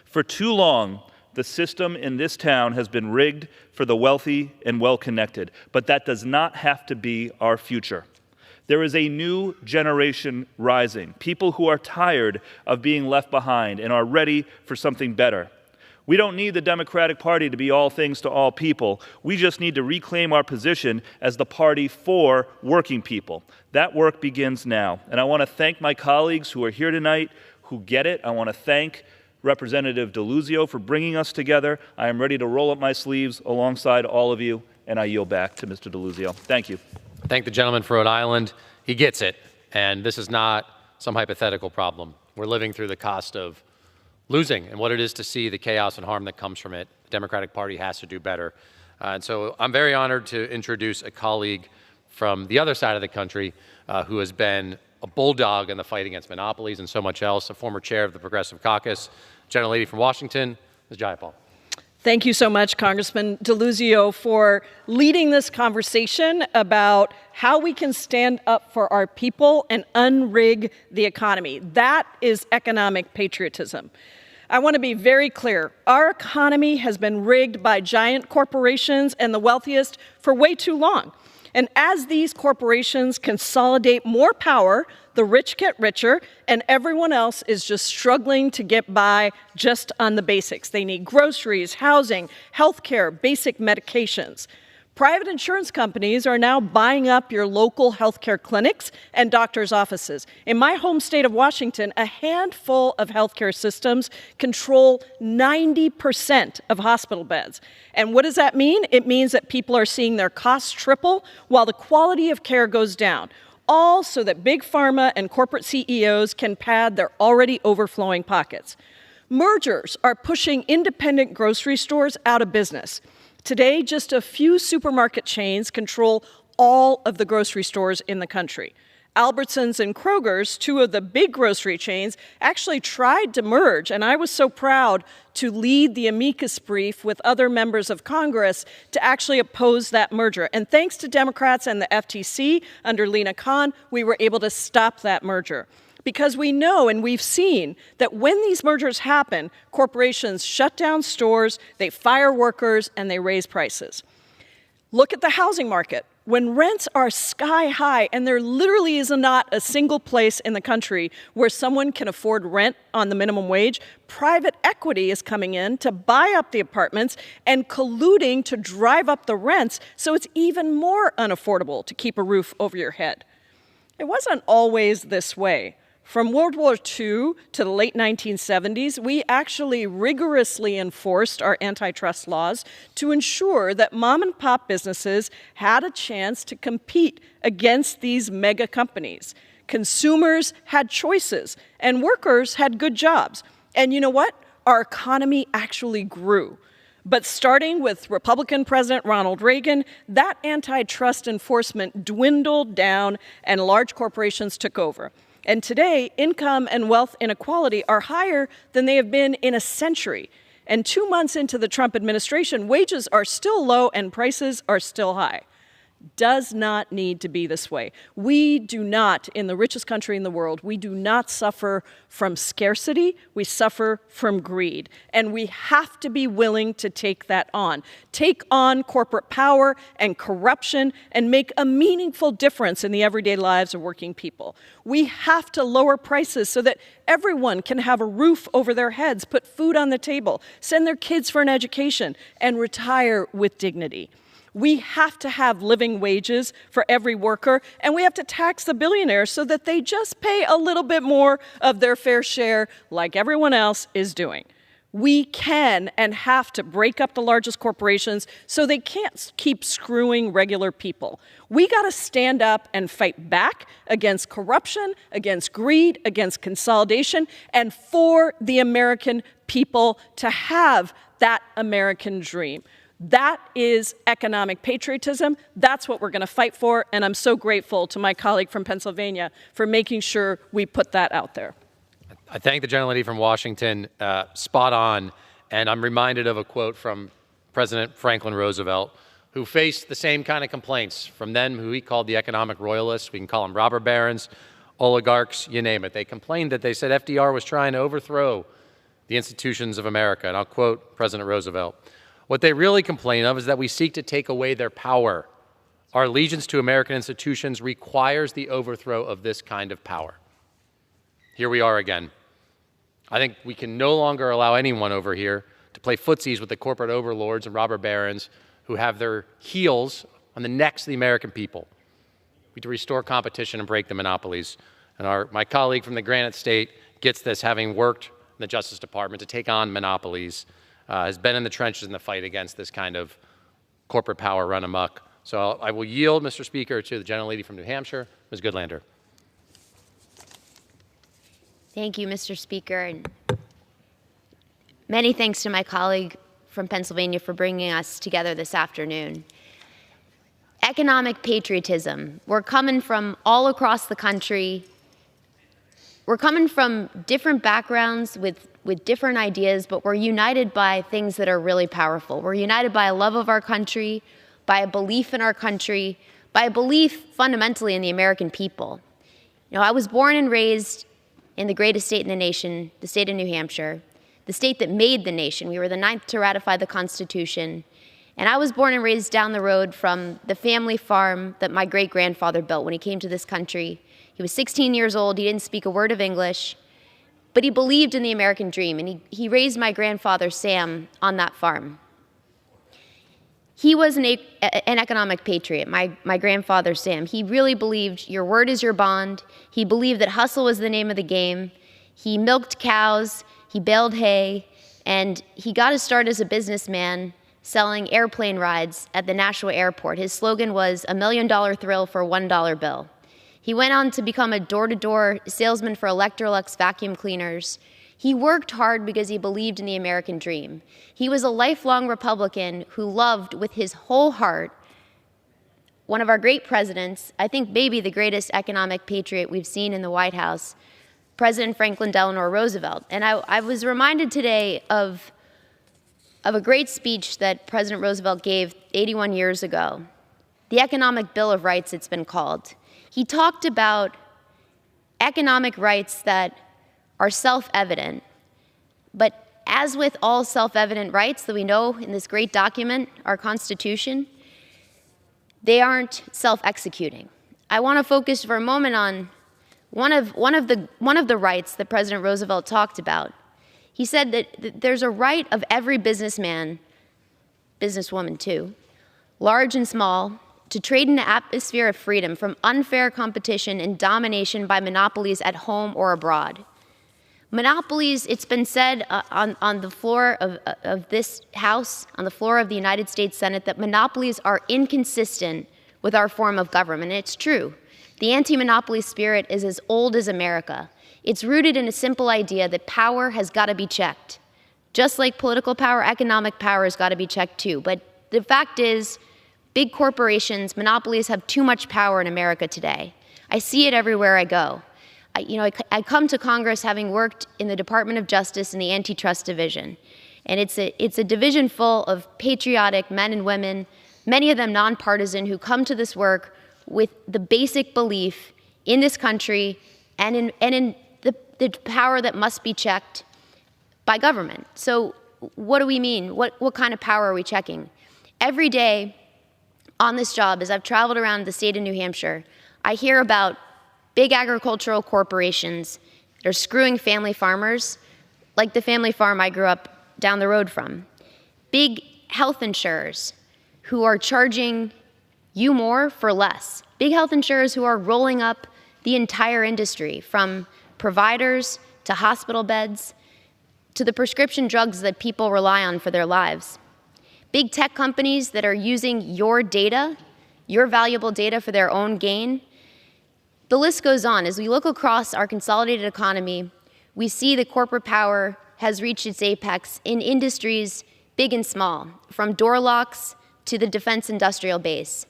For too long, The system in this town has been rigged for the wealthy and well-connected, but that does not have to be our future. There is a new generation rising, people who are tired of being left behind and are ready for something better. We don't need the Democratic Party to be all things to all people. We just need to reclaim our position as the party for working people. That work begins now. And I want to thank my colleagues who are here tonight, who get it. I want to thank Representative DeLuzio for bringing us together. I am ready to roll up my sleeves alongside all of you, and I yield back to Mr. DeLuzio. Thank you. Thank the gentleman for Rhode Island. He gets it, and this is not some hypothetical problem. We're living through the cost of losing and what it is to see the chaos and harm that comes from it. The Democratic Party has to do better. And so I'm very honored to introduce a colleague from the other side of the country who has been a bulldog in the fight against monopolies and so much else, a former chair of the Progressive Caucus, gentlelady from Washington, Ms. Jayapal. Thank you so much, Congressman DeLuzio, for leading this conversation about how we can stand up for our people and unrig the economy. That is economic patriotism. I want to be very clear. Our economy has been rigged by giant corporations and the wealthiest for way too long. And as these corporations consolidate more power, the rich get richer, and everyone else is just struggling to get by just on the basics. They need groceries, housing, healthcare, basic medications. Private insurance companies are now buying up your local healthcare clinics and doctors' offices. In my home state of Washington, a handful of healthcare systems control 90% of hospital beds. And what does that mean? It means that people are seeing their costs triple while the quality of care goes down, all so that big pharma and corporate CEOs can pad their already overflowing pockets. Mergers are pushing independent grocery stores out of business. Today, just a few supermarket chains control all of the grocery stores in the country. Albertsons and Kroger's, two of the big grocery chains, actually tried to merge, and I was so proud to lead the amicus brief with other members of Congress to actually oppose that merger. And thanks to Democrats and the FTC under Lena Khan, we were able to stop that merger. Because we know and we've seen that when these mergers happen, corporations shut down stores, they fire workers, and they raise prices. Look at the housing market. When rents are sky high, and there literally is not a single place in the country where someone can afford rent on the minimum wage, private equity is coming in to buy up the apartments and colluding to drive up the rents so it's even more unaffordable to keep a roof over your head. It wasn't always this way. From World War II to the late 1970s, we actually rigorously enforced our antitrust laws to ensure that mom and pop businesses had a chance to compete against these mega companies. Consumers had choices, and workers had good jobs. And you know what? Our economy actually grew. But starting with Republican President Ronald Reagan, that antitrust enforcement dwindled down and large corporations took over. And today, income and wealth inequality are higher than they have been in a century. And 2 months into the Trump administration, wages are still low and prices are still high. Does not need to be this way. We do not, in the richest country in the world, we do not suffer from scarcity, we suffer from greed. And we have to be willing to take that on. Take on corporate power and corruption and make a meaningful difference in the everyday lives of working people. We have to lower prices so that everyone can have a roof over their heads, put food on the table, send their kids for an education, and retire with dignity. We have to have living wages for every worker, and we have to tax the billionaires so that they just pay a little bit more of their fair share like everyone else is doing. We can and have to break up the largest corporations so they can't keep screwing regular people. We got to stand up and fight back against corruption, against greed, against consolidation, and for the American people to have that American dream. That is economic patriotism. That's what we're going to fight for, and I'm so grateful to my colleague from Pennsylvania for making sure we put that out there. I thank the gentlelady from Washington, spot on, and I'm reminded of a quote from President Franklin Roosevelt, who faced the same kind of complaints from then, who he called the economic royalists. We can call them robber barons, oligarchs, you name it. They complained that they said FDR was trying to overthrow the institutions of America. And I'll quote President Roosevelt. What they really complain of is that we seek to take away their power. Our allegiance to American institutions requires the overthrow of this kind of power. Here we are again. I think we can no longer allow anyone over here to play footsies with the corporate overlords and robber barons who have their heels on the necks of the American people. We need to restore competition and break the monopolies. And my colleague from the Granite State gets this, having worked in the Justice Department to take on monopolies, has been in the trenches in the fight against this kind of corporate power run amok. So I will yield, Mr. Speaker, to the gentlelady from New Hampshire, Ms. Goodlander. Thank you, Mr. Speaker. And many thanks to my colleague from Pennsylvania for bringing us together this afternoon. Economic patriotism. We're coming from all across the country. We're coming from different backgrounds with different ideas, but we're united by things that are really powerful. We're united by a love of our country, by a belief in our country, by a belief fundamentally in the American people. You know, I was born and raised in the greatest state in the nation, the state of New Hampshire, the state that made the nation. We were the 9th to ratify the Constitution. And I was born and raised down the road from the family farm that my great-grandfather built when he came to this country. He was 16 years old. He didn't speak a word of English, but he believed in the American dream, and he raised my grandfather, Sam, on that farm. He was an economic patriot, my grandfather, Sam. He really believed your word is your bond. He believed that hustle was the name of the game. He milked cows, he baled hay, and he got his start as a businessman selling airplane rides at the Nashua airport. His slogan was $1 million thrill for a $1 bill. He went on to become a door-to-door salesman for Electrolux vacuum cleaners. He worked hard because he believed in the American dream. He was a lifelong Republican who loved with his whole heart one of our great presidents, I think maybe the greatest economic patriot we've seen in the White House, President Franklin Delano Roosevelt. And I was reminded today of a great speech that President Roosevelt gave 81 years ago, the Economic Bill of Rights, it's been called. He talked about economic rights that are self-evident, but as with all self-evident rights that we know in this great document, our Constitution, they aren't self-executing. I want to focus for a moment on one of the rights that President Roosevelt talked about. He said that there's a right of every businessman, businesswoman too, large and small, to trade in an atmosphere of freedom from unfair competition and domination by monopolies at home or abroad. Monopolies, it's been said on the floor of this House, on the floor of the United States Senate, that monopolies are inconsistent with our form of government. And it's true. The anti-monopoly spirit is as old as America. It's rooted in a simple idea that power has got to be checked. Just like political power, economic power has got to be checked too. But the fact is, big corporations, monopolies have too much power in America today. I see it everywhere I go. I come to Congress having worked in the Department of Justice in the Antitrust Division. And it's a division full of patriotic men and women, many of them nonpartisan, who come to this work with the basic belief in this country and in the power that must be checked by government. So what do we mean? What kind of power are we checking? Every day on this job, as I've traveled around the state of New Hampshire, I hear about big agricultural corporations that are screwing family farmers, like the family farm I grew up down the road from. Big health insurers who are charging you more for less. Big health insurers who are rolling up the entire industry, from providers to hospital beds to the prescription drugs that people rely on for their lives. Big tech companies that are using your data, your valuable data, for their own gain. The list goes on. As we look across our consolidated economy, we see that corporate power has reached its apex in industries big and small, from door locks to the defense industrial base.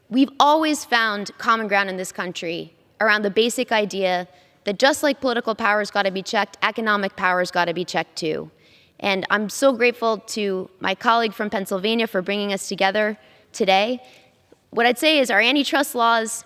We've always found common ground in this country around the basic idea that just like political power's got to be checked, economic power's got to be checked too. And I'm so grateful to my colleague from Pennsylvania for bringing us together today. What I'd say is our antitrust laws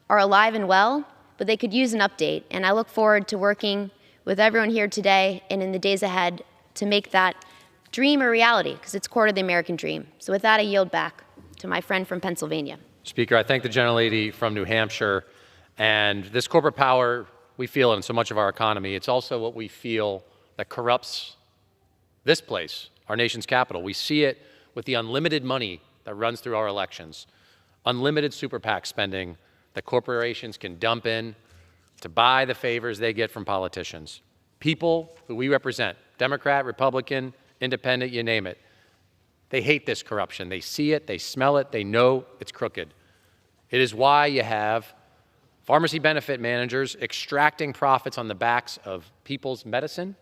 are alive and well, but they could use an update. And I look forward to working with everyone here today and in the days ahead to make that dream a reality, because it's core to the American dream. So with that, I yield back to my friend from Pennsylvania. Speaker, I thank the gentlelady from New Hampshire. And this corporate power, we feel it in so much of our economy. It's also what we feel that corrupts this place, our nation's capital. We see it with the unlimited money that runs through our elections, unlimited super PAC spending that corporations can dump in to buy the favors they get from politicians. People who we represent, Democrat, Republican, Independent, you name it, they hate this corruption. They see it, they smell it, they know it's crooked. It is why you have pharmacy benefit managers extracting profits on the backs of people's medicine,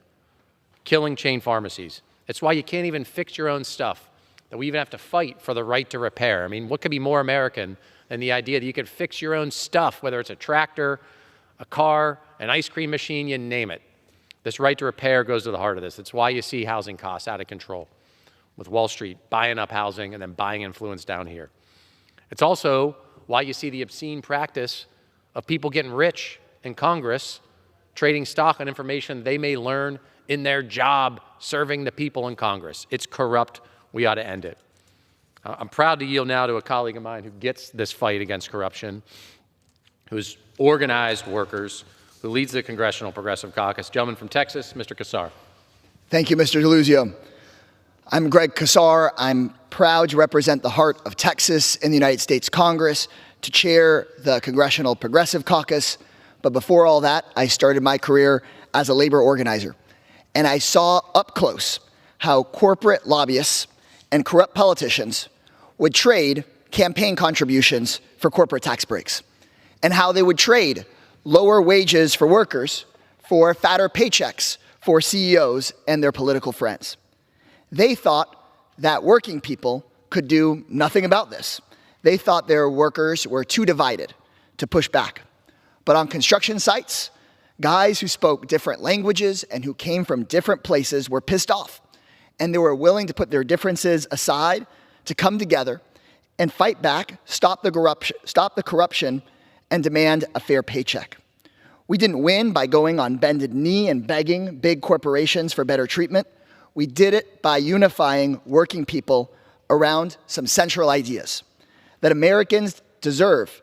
killing chain pharmacies. It's why you can't even fix your own stuff, that we even have to fight for the right to repair. I mean, what could be more American than the idea that you could fix your own stuff, whether it's a tractor, a car, an ice cream machine, you name it. This right to repair goes to the heart of this. It's why you see housing costs out of control, with Wall Street buying up housing and then buying influence down here. It's also why you see the obscene practice of people getting rich in Congress, trading stock on information they may learn in their job serving the people in Congress. It's corrupt. We ought to end it. I'm proud to yield now to a colleague of mine who gets this fight against corruption, who's organized workers, who leads the Congressional Progressive Caucus. Gentleman from Texas, Mr. Kassar. Thank you, Mr. DeLuzio. I'm Greg Kassar. I'm proud to represent the heart of Texas in the United States Congress, to chair the Congressional Progressive Caucus. But before all that, I started my career as a labor organizer. And I saw up close how corporate lobbyists and corrupt politicians would trade campaign contributions for corporate tax breaks, and how they would trade lower wages for workers for fatter paychecks for CEOs and their political friends. They thought that working people could do nothing about this. They thought their workers were too divided to push back. But on construction sites, guys who spoke different languages and who came from different places were pissed off, and they were willing to put their differences aside to come together and fight back, stop the corruption, and demand a fair paycheck. We didn't win by going on bended knee and begging big corporations for better treatment. We did it by unifying working people around some central ideas: that Americans deserve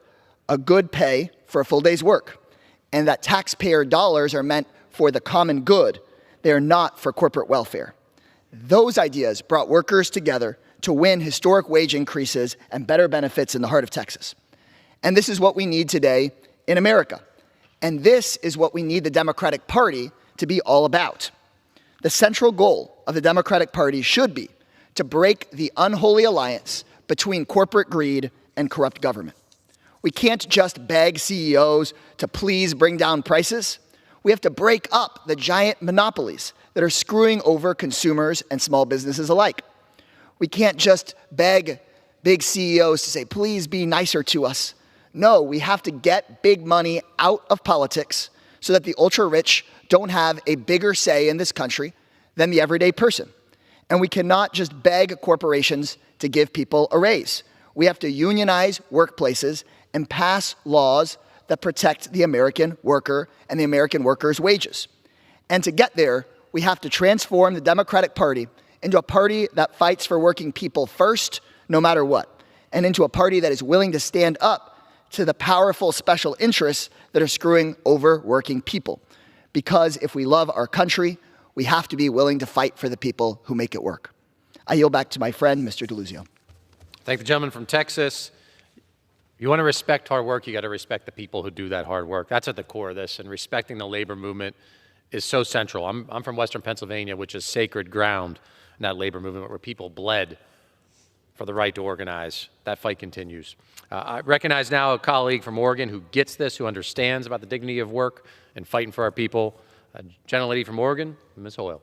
a good pay for a full day's work, and that taxpayer dollars are meant for the common good. They are not for corporate welfare. Those ideas brought workers together to win historic wage increases and better benefits in the heart of Texas. And this is what we need today in America. And this is what we need the Democratic Party to be all about. The central goal of the Democratic Party should be to break the unholy alliance between corporate greed and corrupt government. We can't just beg CEOs to please bring down prices. We have to break up the giant monopolies that are screwing over consumers and small businesses alike. We can't just beg big CEOs to say, please be nicer to us. No, we have to get big money out of politics so that the ultra-rich don't have a bigger say in this country than the everyday person. And we cannot just beg corporations to give people a raise. We have to unionize workplaces and pass laws that protect the American worker and the American worker's wages. And to get there, we have to transform the Democratic Party into a party that fights for working people first, no matter what, and into a party that is willing to stand up to the powerful special interests that are screwing over working people. Because if we love our country, we have to be willing to fight for the people who make it work. I yield back to my friend, Mr. DeLuzio. Thank the gentleman from Texas. You want to respect hard work, you got to respect the people who do that hard work. That's at the core of this, and respecting the labor movement is so central. I'm from Western Pennsylvania, which is sacred ground in that labor movement where people bled for the right to organize. That fight continues. I recognize now a colleague from Oregon who gets this, who understands about the dignity of work and fighting for our people. A gentlelady from Oregon, Ms. Hoyle.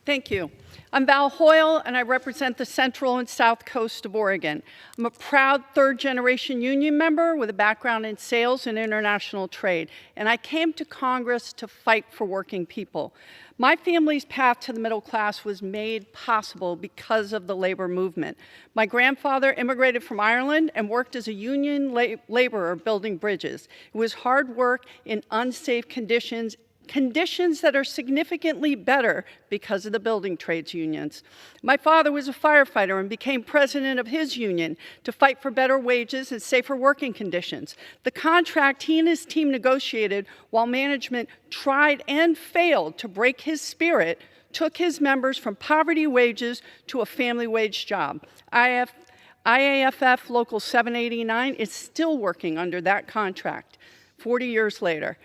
Thank you. I'm Val Hoyle, and I represent the Central and South Coast of Oregon. I'm a proud third-generation union member with a background in sales and international trade, and I came to Congress to fight for working people. My family's path to the middle class was made possible because of the labor movement. My grandfather immigrated from Ireland and worked as a union laborer building bridges. It was hard work in unsafe conditions conditions that are significantly better because of the building trades unions. My father was a firefighter and became president of his union to fight for better wages and safer working conditions. The contract he and his team negotiated while management tried and failed to break his spirit took his members from poverty wages to a family wage job. IAFF Local 789 is still working under that contract 40 years later.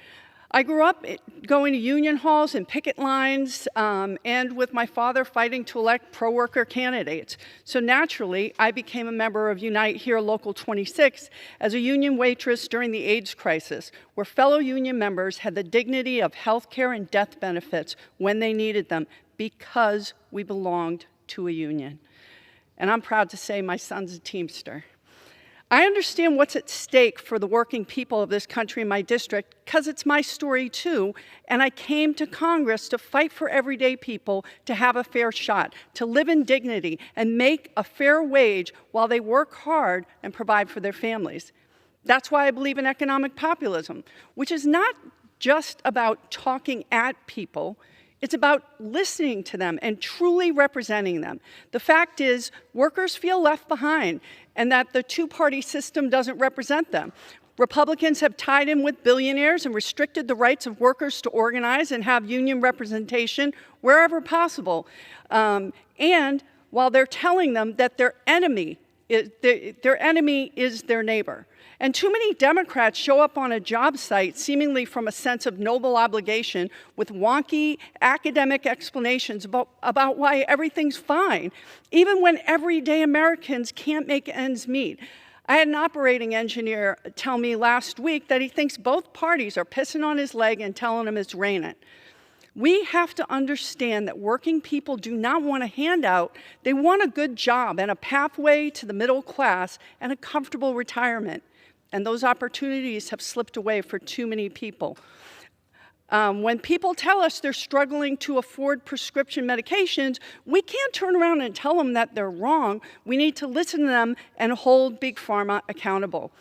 I grew up going to union halls and picket lines and with my father fighting to elect pro-worker candidates. So naturally, I became a member of Unite Here Local 26 as a union waitress during the AIDS crisis, where fellow union members had the dignity of health care and death benefits when they needed them because we belonged to a union. And I'm proud to say my son's a Teamster. I understand what's at stake for the working people of this country and my district because it's my story too, and I came to Congress to fight for everyday people to have a fair shot, to live in dignity and make a fair wage while they work hard and provide for their families. That's why I believe in economic populism, which is not just about talking at people. It's about listening to them and truly representing them. The fact is, workers feel left behind and that the two-party system doesn't represent them. Republicans have tied in with billionaires and restricted the rights of workers to organize and have union representation wherever possible. And while they're telling them that their enemy is their neighbor. And too many Democrats show up on a job site seemingly from a sense of noble obligation with wonky academic explanations about why everything's fine, even when everyday Americans can't make ends meet. I had an operating engineer tell me last week that he thinks both parties are pissing on his leg and telling him it's raining. We have to understand that working people do not want a handout. They want a good job and a pathway to the middle class and a comfortable retirement. And those opportunities have slipped away for too many people. When people tell us they're struggling to afford prescription medications, we can't turn around and tell them that they're wrong. We need to listen to them and hold Big Pharma accountable.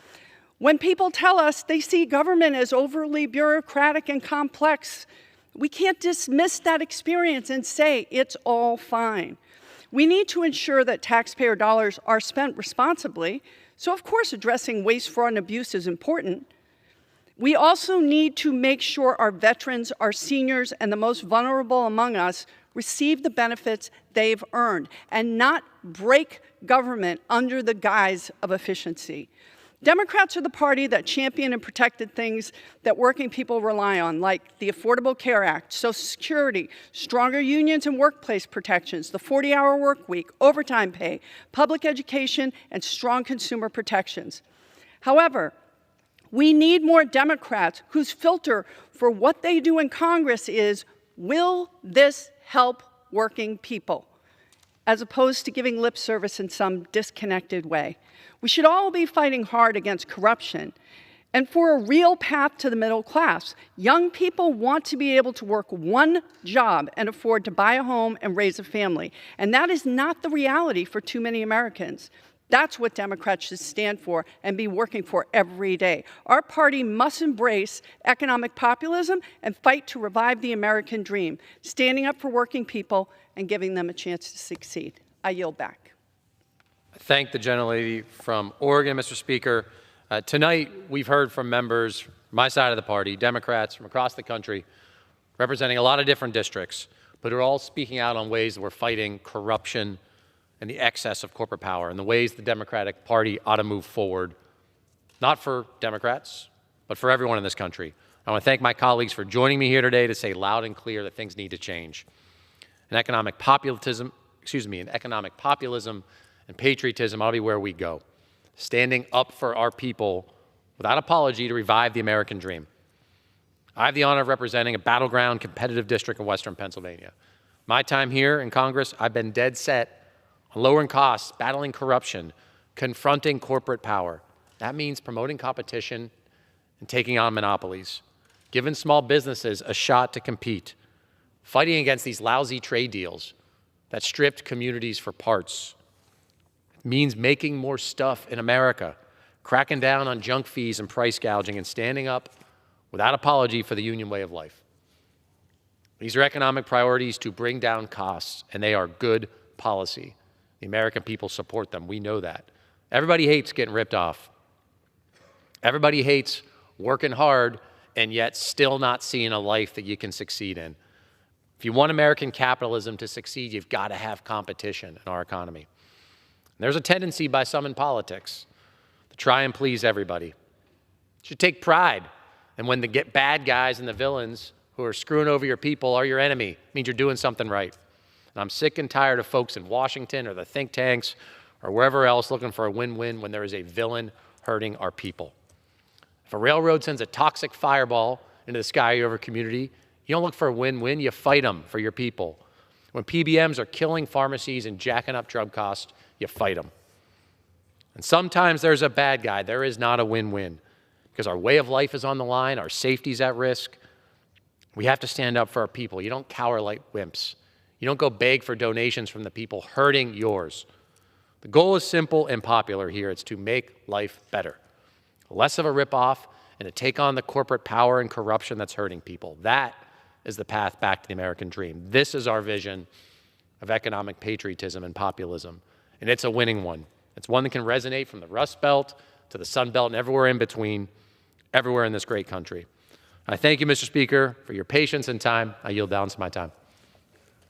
When people tell us they see government as overly bureaucratic and complex, we can't dismiss that experience and say it's all fine. We need to ensure that taxpayer dollars are spent responsibly. So, of course, addressing waste, fraud, and abuse is important. We also need to make sure our veterans, our seniors, and the most vulnerable among us receive the benefits they've earned and not break government under the guise of efficiency. Democrats are the party that championed and protected things that working people rely on, like the Affordable Care Act, Social Security, stronger unions and workplace protections, the 40-hour work week, overtime pay, public education, and strong consumer protections. However, we need more Democrats whose filter for what they do in Congress is, will this help working people, as opposed to giving lip service in some disconnected way. We should all be fighting hard against corruption and for a real path to the middle class. Young people want to be able to work one job and afford to buy a home and raise a family. And that is not the reality for too many Americans. That's what Democrats should stand for and be working for every day. Our party must embrace economic populism and fight to revive the American dream, standing up for working people and giving them a chance to succeed. I yield back. I thank the gentlelady from Oregon, Mr. Speaker. Tonight, we've heard from members, my side of the party, Democrats from across the country, representing a lot of different districts, but are all speaking out on ways that we're fighting corruption and the excess of corporate power and the ways the Democratic Party ought to move forward, not for Democrats, but for everyone in this country. I want to thank my colleagues for joining me here today to say loud and clear that things need to change. Economic populism and patriotism ought to be where we go, standing up for our people without apology to revive the American dream. I have the honor of representing a battleground competitive district in Western Pennsylvania. My time here in Congress, I've been dead set on lowering costs, battling corruption, confronting corporate power. That means promoting competition and taking on monopolies, giving small businesses a shot to compete, fighting against these lousy trade deals that stripped communities for parts. It means making more stuff in America, cracking down on junk fees and price gouging, and standing up without apology for the union way of life. These are economic priorities to bring down costs, and they are good policy. The American people support them. We know that. Everybody hates getting ripped off. Everybody hates working hard and yet still not seeing a life that you can succeed in. If you want American capitalism to succeed, you've got to have competition in our economy. And there's a tendency by some in politics to try and please everybody. You should take pride in when the bad guys and the villains who are screwing over your people are your enemy. It means you're doing something right. And I'm sick and tired of folks in Washington or the think tanks or wherever else looking for a win-win when there is a villain hurting our people. If a railroad sends a toxic fireball into the sky over a community, you don't look for a win-win, you fight them for your people. When PBMs are killing pharmacies and jacking up drug costs, you fight them. And sometimes there's a bad guy. There is not a win-win because our way of life is on the line, our safety's at risk. We have to stand up for our people. You don't cower like wimps. You don't go beg for donations from the people hurting yours. The goal is simple and popular here. It's to make life better. Less of a ripoff and to take on the corporate power and corruption that's hurting people. That is the path back to the American dream. This is our vision of economic patriotism and populism. And it's a winning one. It's one that can resonate from the Rust Belt to the Sun Belt and everywhere in between, everywhere in this great country. I thank you, Mr. Speaker, for your patience and time. I yield down to my time.